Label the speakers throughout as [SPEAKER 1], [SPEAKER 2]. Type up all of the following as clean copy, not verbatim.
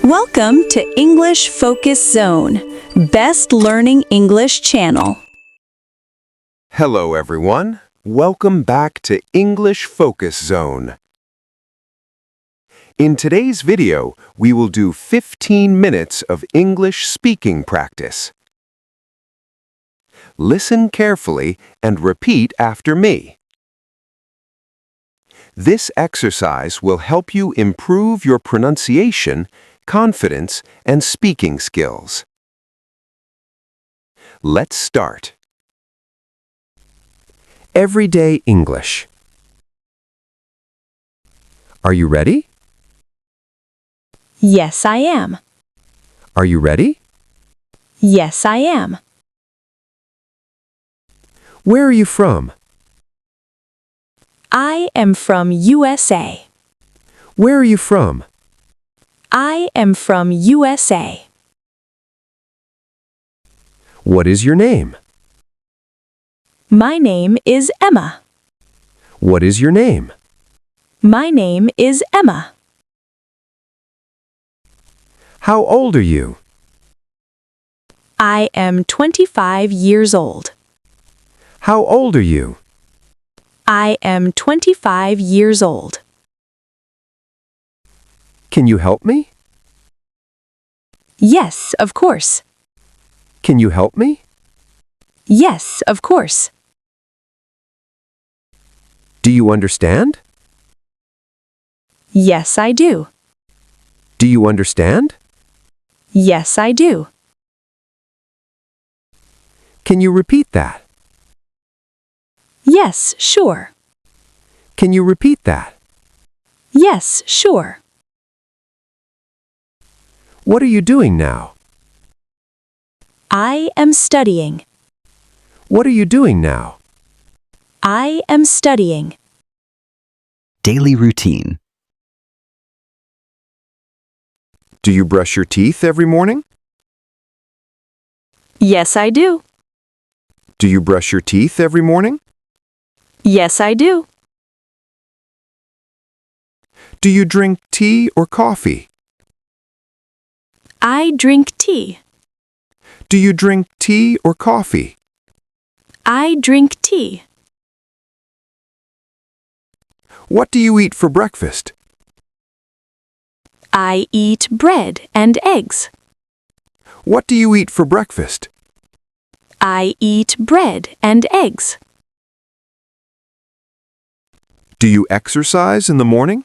[SPEAKER 1] Welcome to English Focus Zone, Best Learning English channel.
[SPEAKER 2] Hello everyone. Welcome back to English Focus Zone. In today's video, we will do 15 minutes of English speaking practice. Listen carefully and repeat after me. This exercise will help you improve your pronunciation, confidence, and speaking skills. Let's start. Everyday English. Are you ready?
[SPEAKER 1] Yes, I am.
[SPEAKER 2] Are you ready?
[SPEAKER 1] Yes, I am.
[SPEAKER 2] Where are you from?
[SPEAKER 1] I am from USA.
[SPEAKER 2] Where are you from?
[SPEAKER 1] I am from USA.
[SPEAKER 2] What is your name?
[SPEAKER 1] My name is Emma.
[SPEAKER 2] What is your name?
[SPEAKER 1] My name is Emma.
[SPEAKER 2] How old are you?
[SPEAKER 1] I am 25 years old.
[SPEAKER 2] How old are you?
[SPEAKER 1] I am 25 years old.
[SPEAKER 2] Can you help me?
[SPEAKER 1] Yes, of course.
[SPEAKER 2] Can you help me?
[SPEAKER 1] Yes, of course.
[SPEAKER 2] Do you understand?
[SPEAKER 1] Yes, I do.
[SPEAKER 2] Do you understand?
[SPEAKER 1] Yes, I do.
[SPEAKER 2] Can you repeat that?
[SPEAKER 1] Yes, sure.
[SPEAKER 2] Can you repeat that?
[SPEAKER 1] Yes, sure.
[SPEAKER 2] What are you doing now?
[SPEAKER 1] I am studying.
[SPEAKER 2] What are you doing now?
[SPEAKER 1] I am studying.
[SPEAKER 3] Daily routine.
[SPEAKER 2] Do you brush your teeth every morning?
[SPEAKER 1] Yes, I do.
[SPEAKER 2] Do you brush your teeth every morning?
[SPEAKER 1] Yes, I do.
[SPEAKER 2] Do you drink tea or coffee?
[SPEAKER 1] I drink tea.
[SPEAKER 2] Do you drink tea or coffee?
[SPEAKER 1] I drink tea.
[SPEAKER 2] What do you eat for breakfast?
[SPEAKER 1] I eat bread and eggs.
[SPEAKER 2] What do you eat for breakfast?
[SPEAKER 1] I eat bread and eggs.
[SPEAKER 2] Do you exercise in the morning?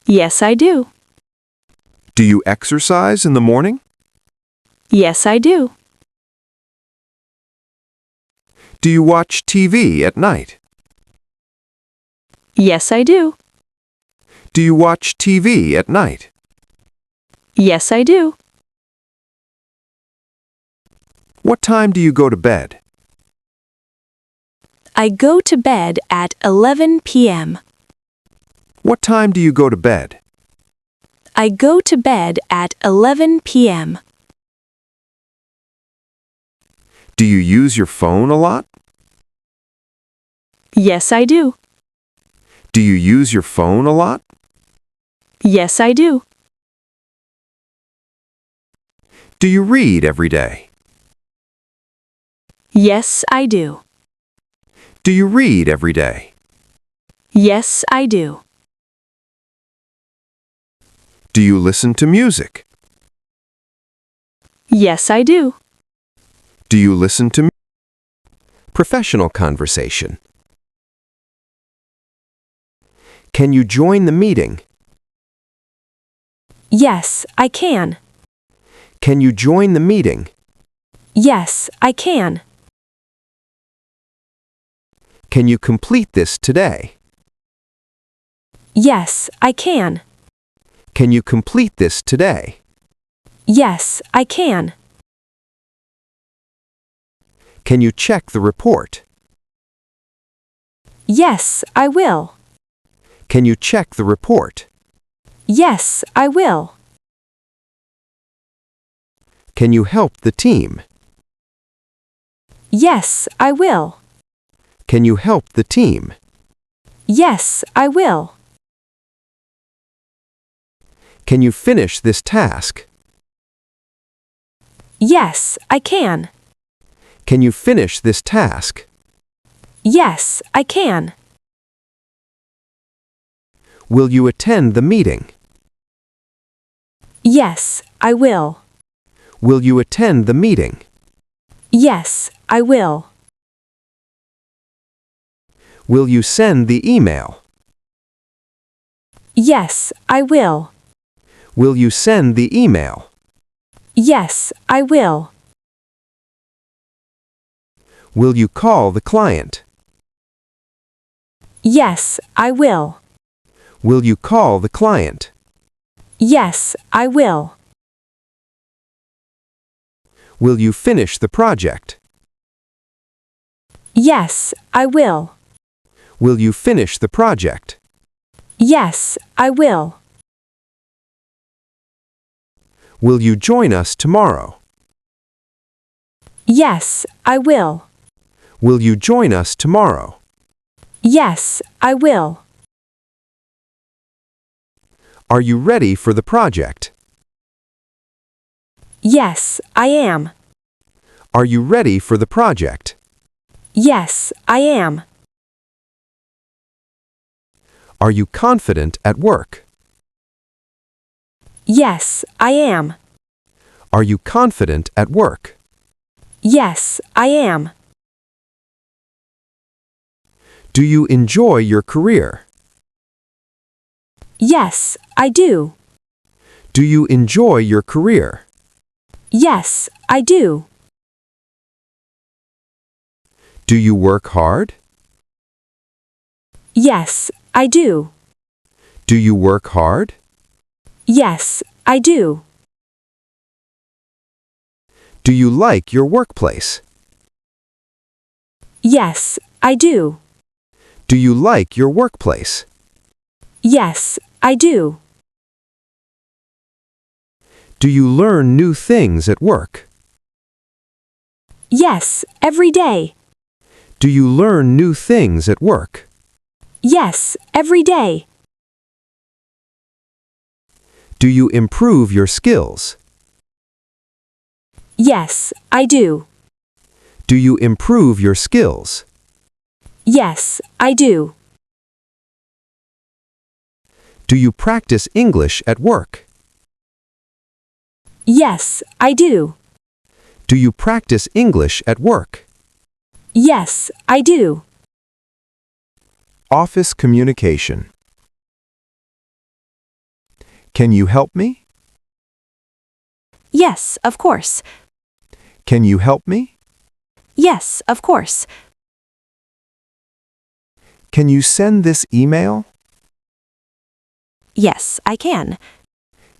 [SPEAKER 1] Yes, I do.
[SPEAKER 2] Do you exercise in the morning?
[SPEAKER 1] Yes, I do.
[SPEAKER 2] Do you watch TV at night?
[SPEAKER 1] Yes, I do.
[SPEAKER 2] Do you watch TV at night?
[SPEAKER 1] Yes, I do.
[SPEAKER 2] What time do you go to bed?
[SPEAKER 1] I go to bed at 11 p.m.
[SPEAKER 2] What time do you go to bed?
[SPEAKER 1] I go to bed at 11 p.m.
[SPEAKER 2] Do you use your phone a lot?
[SPEAKER 1] Yes, I do.
[SPEAKER 2] Do you use your phone a lot?
[SPEAKER 1] Yes, I do.
[SPEAKER 2] Do you read every day?
[SPEAKER 1] Yes, I do.
[SPEAKER 2] Do you read every day?
[SPEAKER 1] Yes, I do.
[SPEAKER 2] Do you listen to music?
[SPEAKER 1] Yes, I do.
[SPEAKER 2] Do you listen to professional conversation? Can you join the meeting?
[SPEAKER 1] Yes, I can.
[SPEAKER 2] Can you join the meeting?
[SPEAKER 1] Yes, I can.
[SPEAKER 2] Can you complete this today?
[SPEAKER 1] Yes, I can.
[SPEAKER 2] Can you complete this today?
[SPEAKER 1] Yes, I can.
[SPEAKER 2] Can you check the report?
[SPEAKER 1] Yes, I will.
[SPEAKER 2] Can you check the report?
[SPEAKER 1] Yes, I will.
[SPEAKER 2] Can you help the team?
[SPEAKER 1] Yes, I will.
[SPEAKER 2] Can you help the team?
[SPEAKER 1] Yes, I will.
[SPEAKER 2] Can you finish this task?
[SPEAKER 1] Yes, I can.
[SPEAKER 2] Can you finish this task?
[SPEAKER 1] Yes, I can.
[SPEAKER 2] Will you attend the meeting?
[SPEAKER 1] Yes, I will.
[SPEAKER 2] Will you attend the meeting?
[SPEAKER 1] Yes, I will.
[SPEAKER 2] Will you send the email?
[SPEAKER 1] Yes, I will.
[SPEAKER 2] Will you send the email?
[SPEAKER 1] Yes, I will.
[SPEAKER 2] Will you call the client?
[SPEAKER 1] Yes, I will.
[SPEAKER 2] Will you call the client?
[SPEAKER 1] Yes, I will.
[SPEAKER 2] Will you finish the project?
[SPEAKER 1] Yes, I will.
[SPEAKER 2] Will you finish the project?
[SPEAKER 1] Yes, I will.
[SPEAKER 2] Will you join us tomorrow?
[SPEAKER 1] Yes, I will.
[SPEAKER 2] Will you join us tomorrow?
[SPEAKER 1] Yes, I will.
[SPEAKER 2] Are you ready for the project?
[SPEAKER 1] Yes, I am.
[SPEAKER 2] Are you ready for the project?
[SPEAKER 1] Yes, I am.
[SPEAKER 2] Are you confident at work?
[SPEAKER 1] Yes, I am.
[SPEAKER 2] Are you confident at work?
[SPEAKER 1] Yes, I am.
[SPEAKER 2] Do you enjoy your career?
[SPEAKER 1] Yes, I do.
[SPEAKER 2] Do you enjoy your career?
[SPEAKER 1] Yes, I do.
[SPEAKER 2] Do you work hard?
[SPEAKER 1] Yes, I do.
[SPEAKER 2] Do you work hard?
[SPEAKER 1] Yes, I do.
[SPEAKER 2] Do you like your workplace?
[SPEAKER 1] Yes, I do.
[SPEAKER 2] Do you like your workplace?
[SPEAKER 1] Yes, I do.
[SPEAKER 2] Do you learn new things at work?
[SPEAKER 1] Yes, every day.
[SPEAKER 2] Do you learn new things at work?
[SPEAKER 1] Yes, every day.
[SPEAKER 2] Do you improve your skills?
[SPEAKER 1] Yes, I do.
[SPEAKER 2] Do you improve your skills?
[SPEAKER 1] Yes, I do.
[SPEAKER 2] Do you practice English at work?
[SPEAKER 1] Yes, I do.
[SPEAKER 2] Do you practice English at work?
[SPEAKER 1] Yes, I do.
[SPEAKER 2] Office communication. Can you help me?
[SPEAKER 1] Yes, of course.
[SPEAKER 2] Can you help me?
[SPEAKER 1] Yes, of course.
[SPEAKER 2] Can you send this email?
[SPEAKER 1] Yes, I can.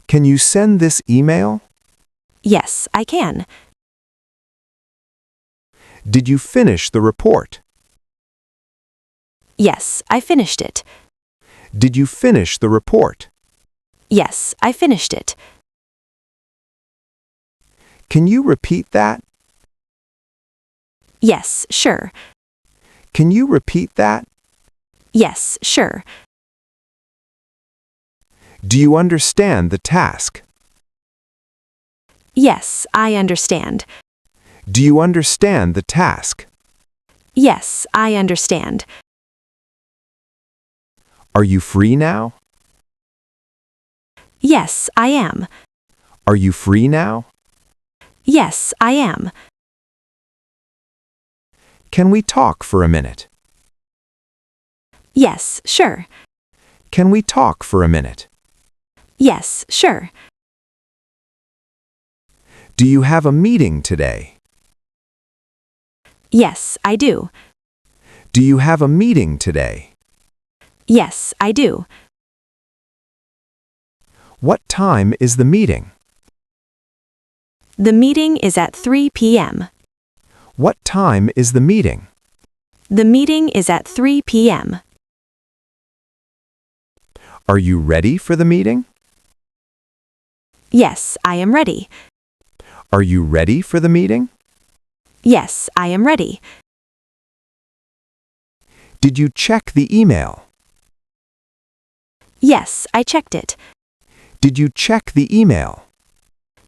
[SPEAKER 2] Can you send this email?
[SPEAKER 1] Yes, I can.
[SPEAKER 2] Did you finish the report?
[SPEAKER 1] Yes, I finished it.
[SPEAKER 2] Did you finish the report?
[SPEAKER 1] Yes, I finished it.
[SPEAKER 2] Can you repeat that?
[SPEAKER 1] Yes, sure.
[SPEAKER 2] Can you repeat that?
[SPEAKER 1] Yes, sure.
[SPEAKER 2] Do you understand the task?
[SPEAKER 1] Yes, I understand.
[SPEAKER 2] Do you understand the task?
[SPEAKER 1] Yes, I understand.
[SPEAKER 2] Are you free now?
[SPEAKER 1] Yes, I am.
[SPEAKER 2] Are you free now?
[SPEAKER 1] Yes, I am.
[SPEAKER 2] Can we talk for a minute?
[SPEAKER 1] Yes, sure.
[SPEAKER 2] Can we talk for a minute?
[SPEAKER 1] Yes, sure.
[SPEAKER 2] Do you have a meeting today?
[SPEAKER 1] Yes, I do.
[SPEAKER 2] Do you have a meeting today?
[SPEAKER 1] Yes, I do.
[SPEAKER 2] What time is the meeting?
[SPEAKER 1] The meeting is at 3 p.m.
[SPEAKER 2] What time is the meeting?
[SPEAKER 1] The meeting is at 3 p.m.
[SPEAKER 2] Are you ready for the meeting?
[SPEAKER 1] Yes, I am ready.
[SPEAKER 2] Are you ready for the meeting?
[SPEAKER 1] Yes, I am ready.
[SPEAKER 2] Did you check the email?
[SPEAKER 1] Yes, I checked it.
[SPEAKER 2] Did you check the email?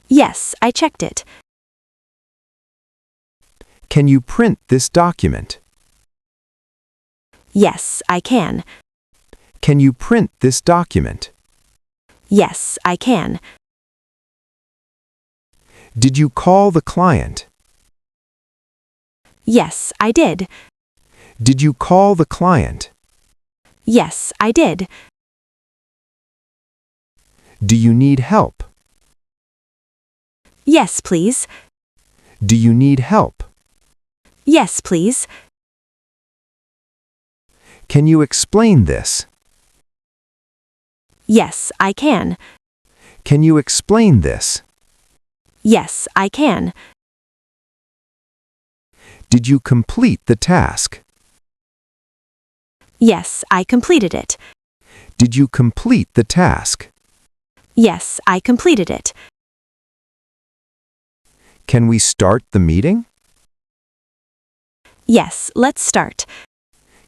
[SPEAKER 1] Yes, I checked it.
[SPEAKER 2] Can you print this document?
[SPEAKER 1] Yes, I can.
[SPEAKER 2] Can you print this document?
[SPEAKER 1] Yes, I can.
[SPEAKER 2] Did you call the client?
[SPEAKER 1] Yes, I did.
[SPEAKER 2] Did you call the client?
[SPEAKER 1] Yes, I did.
[SPEAKER 2] Do you need help?
[SPEAKER 1] Yes, please.
[SPEAKER 2] Do you need help?
[SPEAKER 1] Yes, please.
[SPEAKER 2] Can you explain this?
[SPEAKER 1] Yes, I can.
[SPEAKER 2] Can you explain this?
[SPEAKER 1] Yes, I can.
[SPEAKER 2] Did you complete the task?
[SPEAKER 1] Yes, I completed it.
[SPEAKER 2] Did you complete the task?
[SPEAKER 1] Yes, I completed it.
[SPEAKER 2] Can we start the meeting?
[SPEAKER 1] Yes, let's start.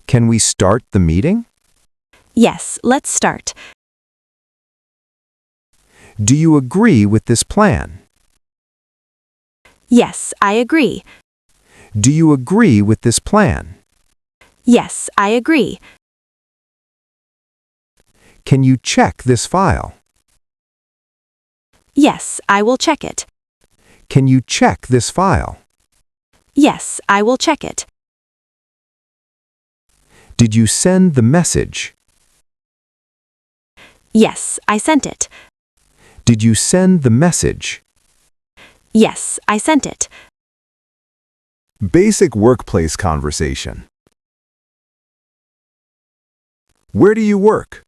[SPEAKER 2] Can we start the meeting?
[SPEAKER 1] Yes, let's start.
[SPEAKER 2] Do you agree with this plan?
[SPEAKER 1] Yes, I agree.
[SPEAKER 2] Do you agree with this plan?
[SPEAKER 1] Yes, I agree.
[SPEAKER 2] Can you check this file?
[SPEAKER 1] Yes, I will check it.
[SPEAKER 2] Can you check this file?
[SPEAKER 1] Yes, I will check it.
[SPEAKER 2] Did you send the message?
[SPEAKER 1] Yes, I sent it.
[SPEAKER 2] Did you send the message?
[SPEAKER 1] Yes, I sent it.
[SPEAKER 2] Basic workplace conversation. Where do you work?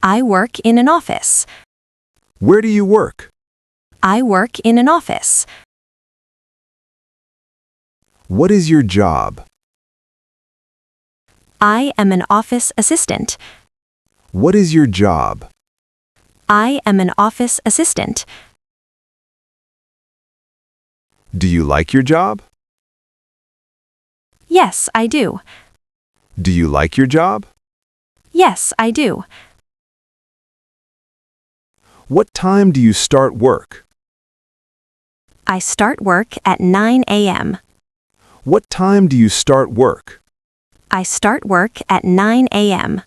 [SPEAKER 1] I work in an office.
[SPEAKER 2] Where do you work?
[SPEAKER 1] I work in an office.
[SPEAKER 2] What is your job?
[SPEAKER 1] I am an office assistant.
[SPEAKER 2] What is your job?
[SPEAKER 1] I am an office assistant.
[SPEAKER 2] Do you like your job?
[SPEAKER 1] Yes, I do.
[SPEAKER 2] Do you like your job?
[SPEAKER 1] Yes, I do.
[SPEAKER 2] What time do you start work?
[SPEAKER 1] I start work at 9 a.m.
[SPEAKER 2] What time do you start work?
[SPEAKER 1] I start work at 9 a.m.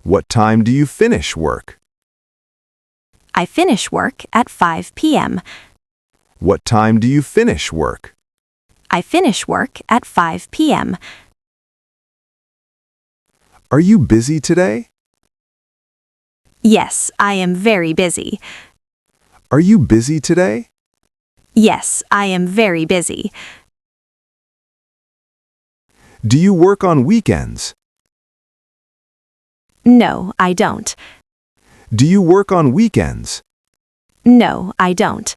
[SPEAKER 2] What time do you finish work?
[SPEAKER 1] I finish work at 5 p.m.
[SPEAKER 2] What time do you finish work?
[SPEAKER 1] I finish work at 5 p.m.
[SPEAKER 2] Are you busy today?
[SPEAKER 1] Yes, I am very busy.
[SPEAKER 2] Are you busy today?
[SPEAKER 1] Yes, I am very busy.
[SPEAKER 2] Do you work on weekends?
[SPEAKER 1] No, I don't.
[SPEAKER 2] Do you work on weekends?
[SPEAKER 1] No, I don't.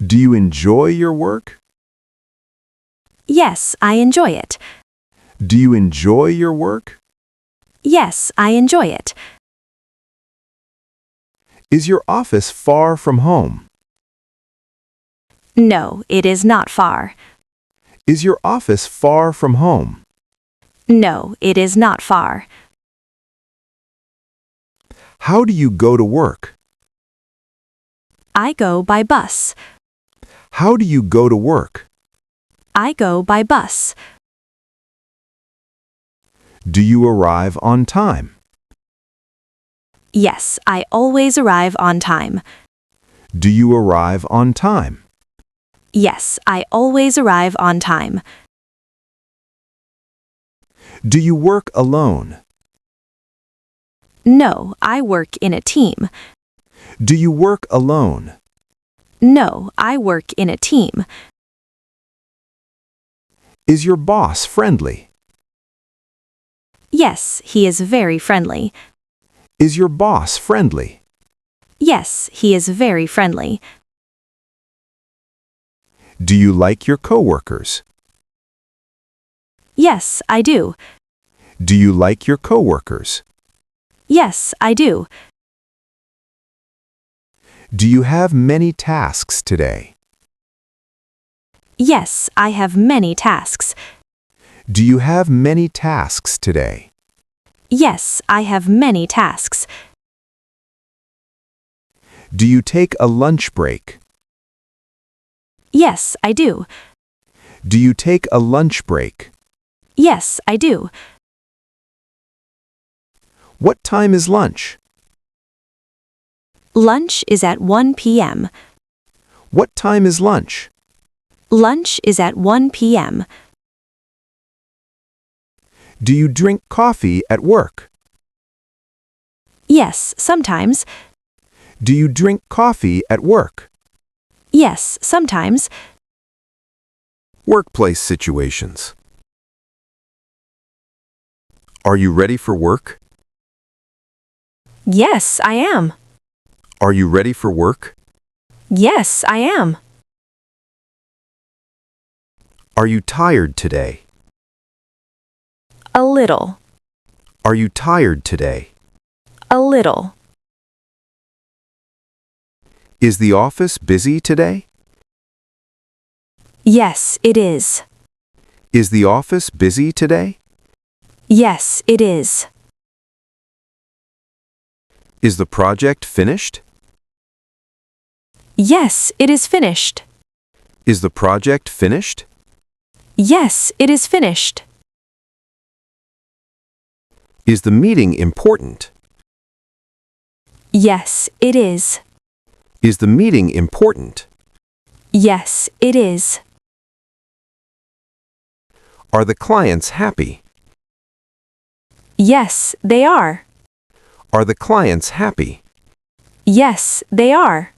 [SPEAKER 2] Do you enjoy your work?
[SPEAKER 1] Yes, I enjoy it.
[SPEAKER 2] Do you enjoy your work?
[SPEAKER 1] Yes, I enjoy it.
[SPEAKER 2] Is your office far from home?
[SPEAKER 1] No, it is not far.
[SPEAKER 2] Is your office far from home?
[SPEAKER 1] No, it is not far.
[SPEAKER 2] How do you go to work?
[SPEAKER 1] I go by bus.
[SPEAKER 2] How do you go to work?
[SPEAKER 1] I go by bus.
[SPEAKER 2] Do you arrive on time?
[SPEAKER 1] Yes, I always arrive on time.
[SPEAKER 2] Do you arrive on time?
[SPEAKER 1] Yes, I always arrive on time.
[SPEAKER 2] Do you work alone?
[SPEAKER 1] No, I work in a team.
[SPEAKER 2] Do you work alone?
[SPEAKER 1] No, I work in a team.
[SPEAKER 2] Is your boss friendly?
[SPEAKER 1] Yes, he is very friendly.
[SPEAKER 2] Is your boss friendly?
[SPEAKER 1] Yes, he is very friendly.
[SPEAKER 2] Do you like your coworkers?
[SPEAKER 1] Yes, I do.
[SPEAKER 2] Do you like your coworkers?
[SPEAKER 1] Yes, I do.
[SPEAKER 2] Do you have many tasks today?
[SPEAKER 1] Yes, I have many tasks.
[SPEAKER 2] Do you have many tasks today?
[SPEAKER 1] Yes, I have many tasks.
[SPEAKER 2] Do you take a lunch break?
[SPEAKER 1] Yes, I do.
[SPEAKER 2] Do you take a lunch break?
[SPEAKER 1] Yes, I do.
[SPEAKER 2] What time is lunch?
[SPEAKER 1] Lunch is at 1 p.m.
[SPEAKER 2] What time is lunch?
[SPEAKER 1] Lunch is at 1 p.m.
[SPEAKER 2] Do you drink coffee at work?
[SPEAKER 1] Yes, sometimes.
[SPEAKER 2] Do you drink coffee at work?
[SPEAKER 1] Yes, sometimes.
[SPEAKER 2] Workplace situations. Are you ready for work?
[SPEAKER 1] Yes, I am.
[SPEAKER 2] Are you ready for work?
[SPEAKER 1] Yes, I am.
[SPEAKER 2] Are you tired today?
[SPEAKER 1] A little.
[SPEAKER 2] Are you tired today?
[SPEAKER 1] A little.
[SPEAKER 2] Is the office busy today?
[SPEAKER 1] Yes, it is.
[SPEAKER 2] Is the office busy today?
[SPEAKER 1] Yes, it is.
[SPEAKER 2] Is the project finished?
[SPEAKER 1] Yes, it is finished.
[SPEAKER 2] Is the project finished?
[SPEAKER 1] Yes, it is finished.
[SPEAKER 2] Is the meeting important?
[SPEAKER 1] Yes, it is.
[SPEAKER 2] Is the meeting important?
[SPEAKER 1] Yes, it is.
[SPEAKER 2] Are the clients happy?
[SPEAKER 1] Yes, they are.
[SPEAKER 2] Are the clients happy?
[SPEAKER 1] Yes, they are.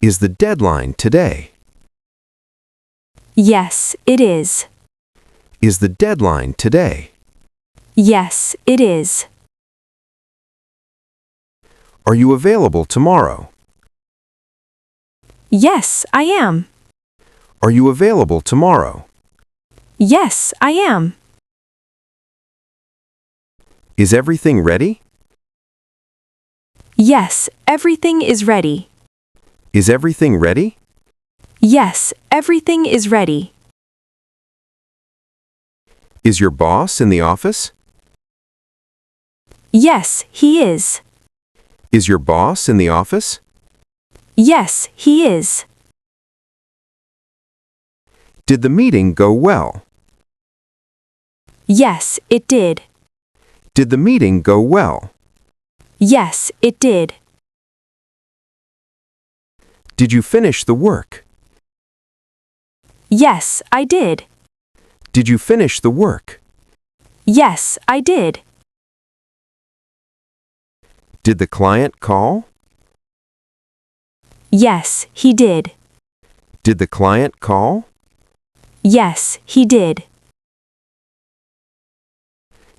[SPEAKER 2] Is the deadline today?
[SPEAKER 1] Yes, it is.
[SPEAKER 2] Is the deadline today?
[SPEAKER 1] Yes, it is.
[SPEAKER 2] Are you available tomorrow?
[SPEAKER 1] Yes, I am.
[SPEAKER 2] Are you available tomorrow?
[SPEAKER 1] Yes, I am.
[SPEAKER 2] Is everything ready?
[SPEAKER 1] Yes, everything is ready.
[SPEAKER 2] Is everything ready?
[SPEAKER 1] Yes, everything is ready.
[SPEAKER 2] Is your boss in the office?
[SPEAKER 1] Yes, he is.
[SPEAKER 2] Is your boss in the office?
[SPEAKER 1] Yes, he is.
[SPEAKER 2] Did the meeting go well?
[SPEAKER 1] Yes, it did.
[SPEAKER 2] Did the meeting go well?
[SPEAKER 1] Yes, it did.
[SPEAKER 2] Did you finish the work?
[SPEAKER 1] Yes, I did.
[SPEAKER 2] Did you finish the work?
[SPEAKER 1] Yes, I did.
[SPEAKER 2] Did the client call?
[SPEAKER 1] Yes, he did.
[SPEAKER 2] Did the client call?
[SPEAKER 1] Yes, he did.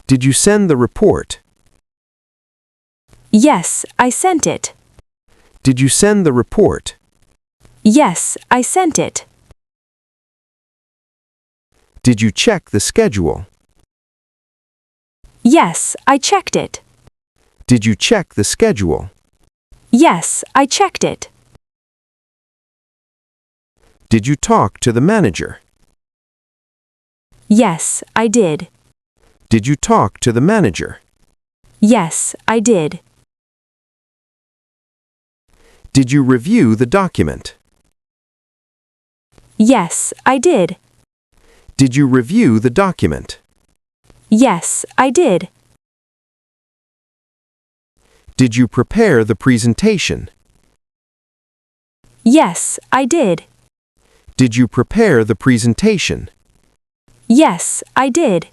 [SPEAKER 2] Did you send the report?
[SPEAKER 1] Yes, I sent it.
[SPEAKER 2] Did you send the report?
[SPEAKER 1] Yes, I sent it.
[SPEAKER 2] Did you check the schedule?
[SPEAKER 1] Yes, I checked it.
[SPEAKER 2] Did you check the schedule?
[SPEAKER 1] Yes, I checked it.
[SPEAKER 2] Did you talk to the manager?
[SPEAKER 1] Yes, I did.
[SPEAKER 2] Did you talk to the manager?
[SPEAKER 1] Yes, I did.
[SPEAKER 2] Did you review the document?
[SPEAKER 1] Yes, I did.
[SPEAKER 2] Did you review the document?
[SPEAKER 1] Yes, I did.
[SPEAKER 2] Did you prepare the presentation?
[SPEAKER 1] Yes, I did.
[SPEAKER 2] Did you prepare the presentation?
[SPEAKER 1] Yes, I did.